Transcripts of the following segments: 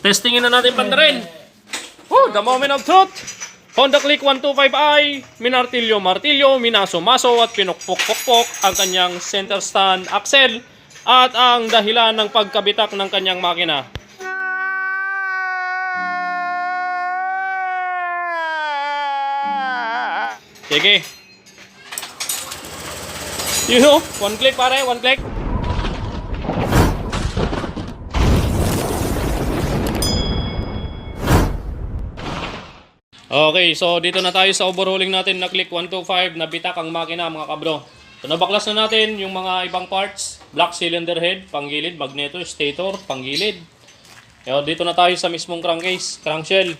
Testingin na natin banda rin. The moment of truth. Honda Click 125i, minartilyo-martilyo, minaso-maso at pinukpok-pokpok ang kanyang center stand axle at ang dahilan ng pagkabitak ng kanyang makina. Sige. One click pare, one click. Okay, so dito na tayo sa overhauling natin na Click 125 na bitak ang makina mga kabro. So nabaklas na natin yung mga ibang parts, black cylinder head, panggilid, magneto, stator, panggilid. Dito na tayo sa mismong crankcase, crankshell.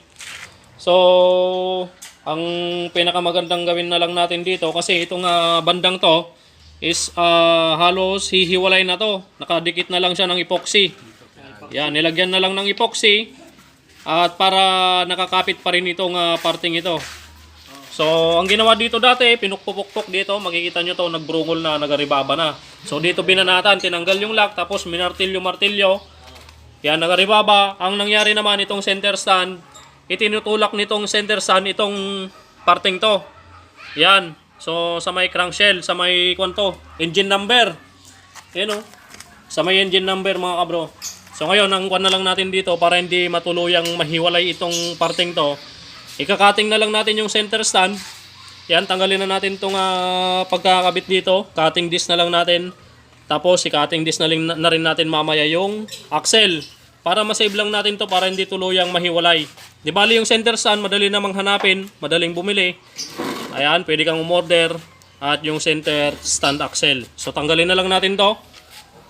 So, ang pinakamagandang gawin na lang natin dito kasi itong bandang to is halos hihiwalay na to. Nakadikit na lang siya ng epoxy. Yan, nilagyan na lang ng epoxy. At para nakakapit pa rin itong parting ito. So, ang ginawa dito dati, pinukpupukpok dito. Makikita nyo to, nagbrungol na, nagaribaba na. So, dito binanatan, tinanggal yung lock, tapos minartilyo-martilyo. Yan, nagaribaba. Ang nangyari naman itong center stand, itinutulak nitong center stand itong parting to. Yan. So, sa may crankshell, sa may engine number. Yan o. Sa may engine number mga kabro. So ngayon, ang kuwan na lang natin dito para hindi matuluyang mahiwalay itong parting to. Ikakating na lang natin yung center stand. Yan, tanggalin na natin itong pagkakabit dito. Cutting disc na lang natin. Tapos, i-cutting disc na rin natin mamaya yung axle. Para masave lang natin to para hindi tuluyang mahiwalay. Di bali yung center stand, madali namang hanapin, madaling bumili. Ayan, pwede kang umorder. At yung center stand axle. So tanggalin na lang natin to.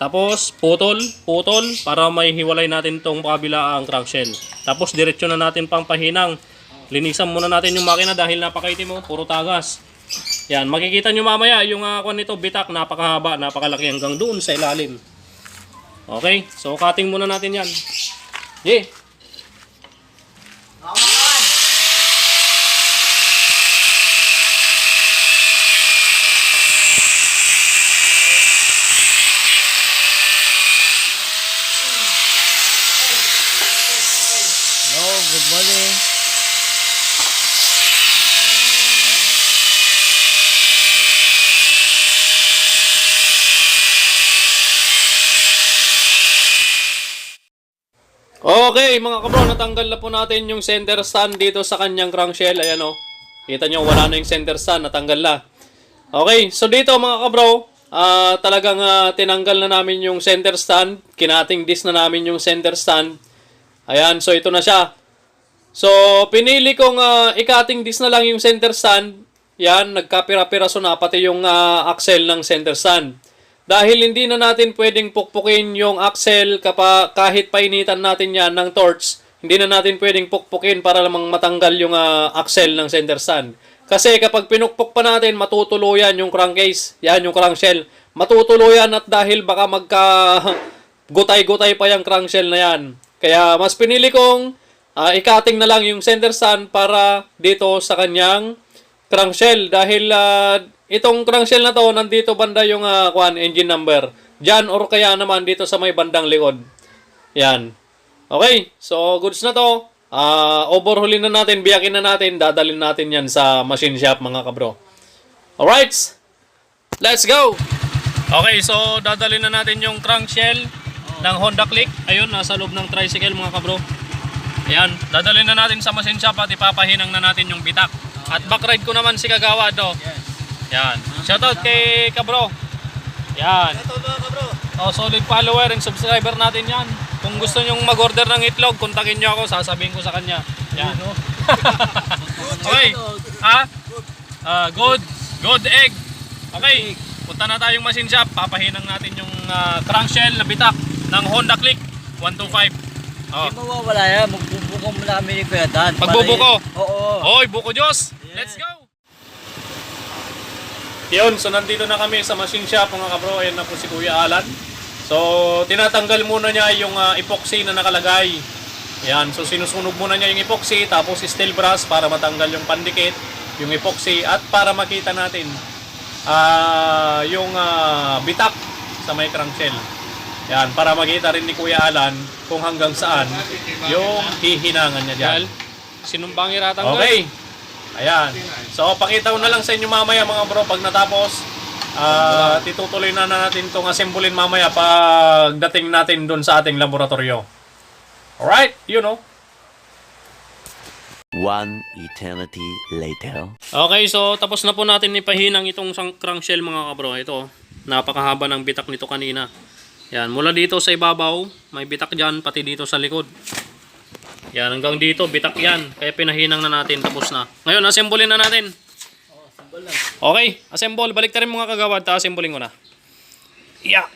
Tapos, putol para may hiwalay natin itong kabilaang crankshell. Tapos, diretso na natin pang pahinang. Linisan muna natin yung makina dahil napakaitim mo, puro tagas. Yan, makikita nyo mamaya yung kwan nito, bitak, napakahaba, napakalaki hanggang doon sa ilalim. Okay, so cutting muna natin yan. Yeah. Good morning. Okay mga kabro, natanggal na po natin yung center stand dito sa kanyang crankshell. Ayan o. Kita nyo, wala na yung center stand, natanggal na. Okay, so dito mga kabro, talagang tinanggal na namin yung center stand. Kinating disc na namin yung center stand. Ayan, so ito na siya. So, pinili kong i-cutting disc na lang yung center stand. Yan, nagkapira-piraso na pati yung axle ng center stand. Dahil hindi na natin pwedeng pukpukin yung axle kahit painitan natin yan ng torch, hindi na natin pwedeng pukpukin para lamang matanggal yung axle ng center stand. Kasi kapag pinukpok pa natin, matutuluyan yung crankcase. Yan, yung crankshell. Matutuluyan at dahil baka gutay-gutay pa yung crankshell na yan. Kaya mas pinili kong i-cutting na lang yung center stand para dito sa kanyang crankshell. Dahil itong crankshell na to, nandito banda yung engine number. Diyan or kaya naman dito sa may bandang likod. Yan. Okay, so goods na to. Overhaulin na natin, biyakin na natin, dadalhin natin yan sa machine shop mga kabro. Alright, let's go! Okay, so dadalhin na natin yung crankshell ng Honda Click. Ayun, nasa loob ng tricycle mga kabro. Ayan, dadalhin na natin sa machine shop at ipapahinang na natin yung bitak. At backride ko naman si Kagawa do. Yan. Shoutout kay Kabro. Yan. Solid follower and subscriber natin yan. Kung gusto nyong mag-order ng itlog, kontakin nyo ako, sasabihin ko sa kanya. Yan. Okay. Good egg. Okay. Punta na tayong machine shop. Papahinang natin yung crankshell na bitak ng Honda Click 125. Hindi mawawala yan. Magbubuko mo namin ni Kuya Dan. Pagbubuko? Oo. Oy, buko Diyos. Yeah. Let's go. Yun, so nandito na kami sa machine shop mga kabro. Ayan na po si Kuya Alan. So, tinatanggal muna niya yung epoxy na nakalagay. Ayan, so sinusunog muna niya yung epoxy, tapos steel brass para matanggal yung pandikit, yung epoxy, at para makita natin yung bitak sa may crankshell. Yan, para makita rin ni Kuya Alan kung hanggang saan yung hihinangan niya dyan. Sinumbang iratang okay. Ayan. So, pakita ko na lang sa inyo mamaya mga bro pag natapos. Titutuloy na natin itong assemblin mamaya pagdating natin doon sa ating laboratorio. Alright, you know. One eternity later. Okay, so tapos na po natin ipahinang itong crankshell mga kabro. Ito, napakahaba ng bitak nito kanina. Yan, mula dito sa ibabaw, may bitak dyan, pati dito sa likod. Yan, hanggang dito, bitak yan. Kaya pinahinang na natin, tapos na. Ngayon, assemblein na natin. Okay, assemble. Balik rin mga kagawad, ta-assemblein ko na. Yeah.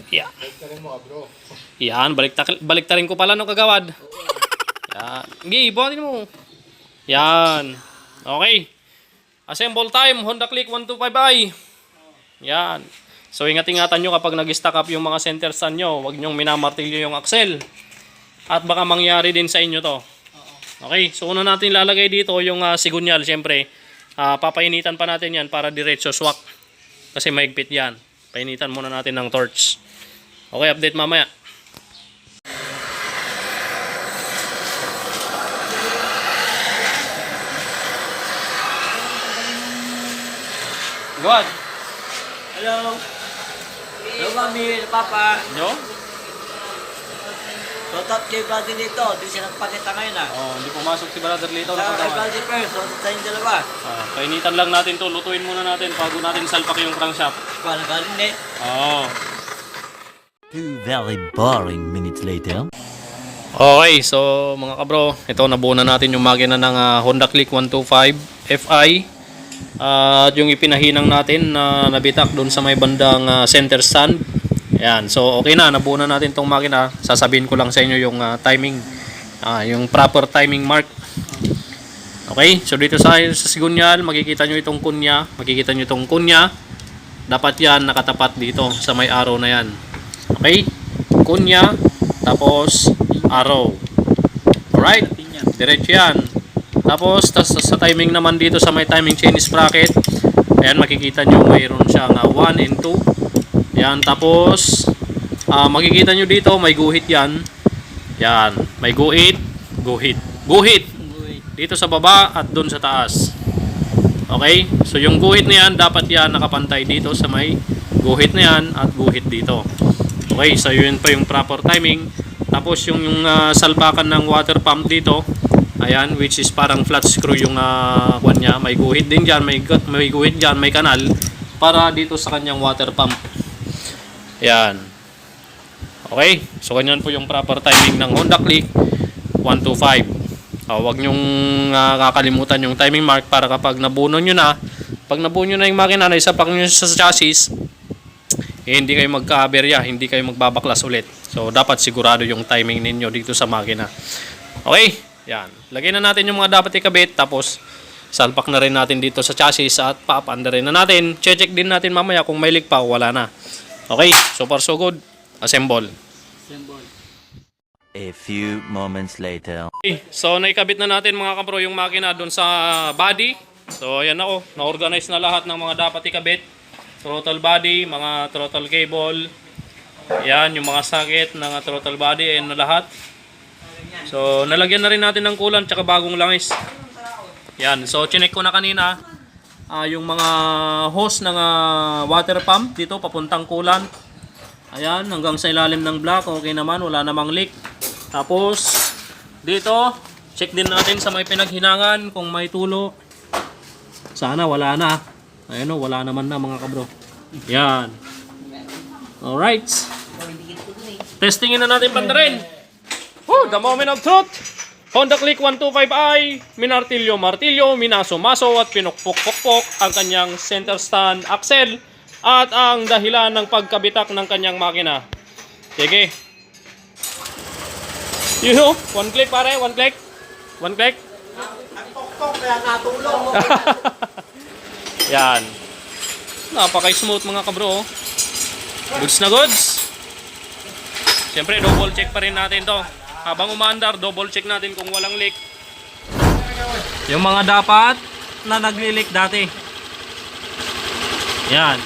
Yeah. Yan, balik rin ko pala no kagawad. Yan. Sige, buhatin mo. Yan. Okay. Assemble time, Honda Click 125i. Yan. So ingat-ingatan nyo kapag nag-stack up yung mga center stand nyo. Huwag nyong minamartilyo yung axle. At baka mangyari din sa inyo to. Okay, so una natin lalagay dito yung sigunyal. Siyempre, papainitan pa natin yan para diretso swak. Kasi maigpit yan. Painitan muna natin ng torch. Okay, update mamaya. Good. Hello. Hello, Mami. Papa. Yo? Shoutout kay Brother Lito. Di siya nagpakita ngayon Oh, hindi pumasok si Brother Lito na Kay pagkawan. Brother first. Shoutout sa inyo dalawa. Kainitan lang natin to. Lutuin muna natin bago natin salpak yung crankshaft. Kuha na galing eh. Oo. 2 very boring minutes later. Okay, so mga kabro, ito nabuo na natin yung makina ng Honda Click 125 Fi. At yung ipinahinang natin na nabitak doon sa may bandang center stand. Ayan, so okay na, nabuo na natin tong makina. Sasabihin ko lang sa inyo yung timing, yung proper timing mark. Okay, so dito sa sigunyal, makikita nyo itong kunya. Makikita nyo itong kunya. Dapat yan nakatapat dito sa may arrow na yan. Okay, kunya, tapos arrow. Alright, diretso yan. Tapos sa timing naman dito sa may timing chain sprocket, ayan makikita nyo mayroon siyang 1 and 2. Ayan, tapos makikita nyo dito may guhit yan. Yan, may guhit. Dito sa baba at doon sa taas. Okay, so yung guhit na yan, dapat yan nakapantay dito sa may guhit na yan at guhit dito. Okay, so yun pa yung proper timing. Tapos yung salpakan ng water pump dito, ayan, which is parang flat screw yung kwan niya. May guhit din dyan, may guhit dyan, may kanal para dito sa kanyang water pump. Ayan. Okay, so ganyan po yung proper timing ng Honda Click 125. Huwag nyong kakalimutan yung timing mark para kapag nabuno nyo na, pag nabuno nyo na yung makina na isapak nyo sa chassis, hindi kayo magka-aberya, hindi kayo magbabaklas ulit. So dapat sigurado yung timing ninyo dito sa makina. Okay, yan. Lagyan na natin yung mga dapat ikabit, tapos salpak na rin natin dito sa chassis at paapanda rin na natin. Check din natin mamaya kung may leak pa o wala na. Okay, so far so good. Assemble. A few moments later. Okay, so naikabit na natin mga kapro yung makina doon sa body. So ayan ako, na-organize na lahat ng mga dapat ikabit. Throttle body, mga throttle cable. Yan, yung mga socket ng throttle body, ayan na lahat. So nalagyan na rin natin ng coolant tsaka bagong langis. Yan, so chinek ko na kanina yung mga hose ng water pump dito papuntang coolant. Ayan, hanggang sa ilalim ng block, okay naman, wala namang leak. Tapos dito, check din natin sa may pinaghinangan kung may tulo. Sana wala na. Ayun o, wala naman na mga kabro. Yan. Alright. Testingin na natin banda rin. Oh, the moment of truth. Honda Click 125i, minartilyo-martilyo, minaso-maso at pinukpok-pokpok ang kanyang center stand axle at ang dahilan ng pagkabitak ng kanyang makina. Sige. Yuhu, one click pare, one click. One click. Nagpokpok kaya natulong. Yan. Napaka-smooth mga kabro. Goods na goods. Siyempre, double check pa rin natin to. Habang umaandar, double check natin kung walang leak. Yung mga dapat na nagli-leak dati. Yan.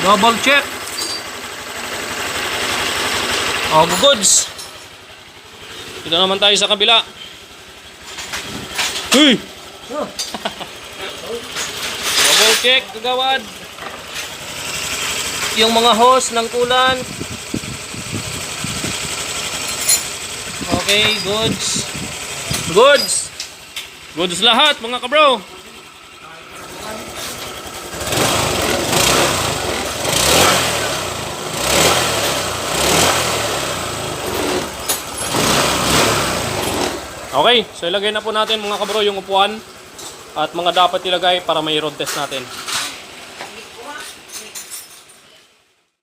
Double check. Oh, goods. Dito naman tayo sa kabila. Uy! Double check, kagawad. Yung mga hose ng coolant. Okay, goods. Goods. Goods lahat, mga kabro. Okay, so ilagay na po natin mga kabro yung upuan at mga dapat ilagay para may road test natin.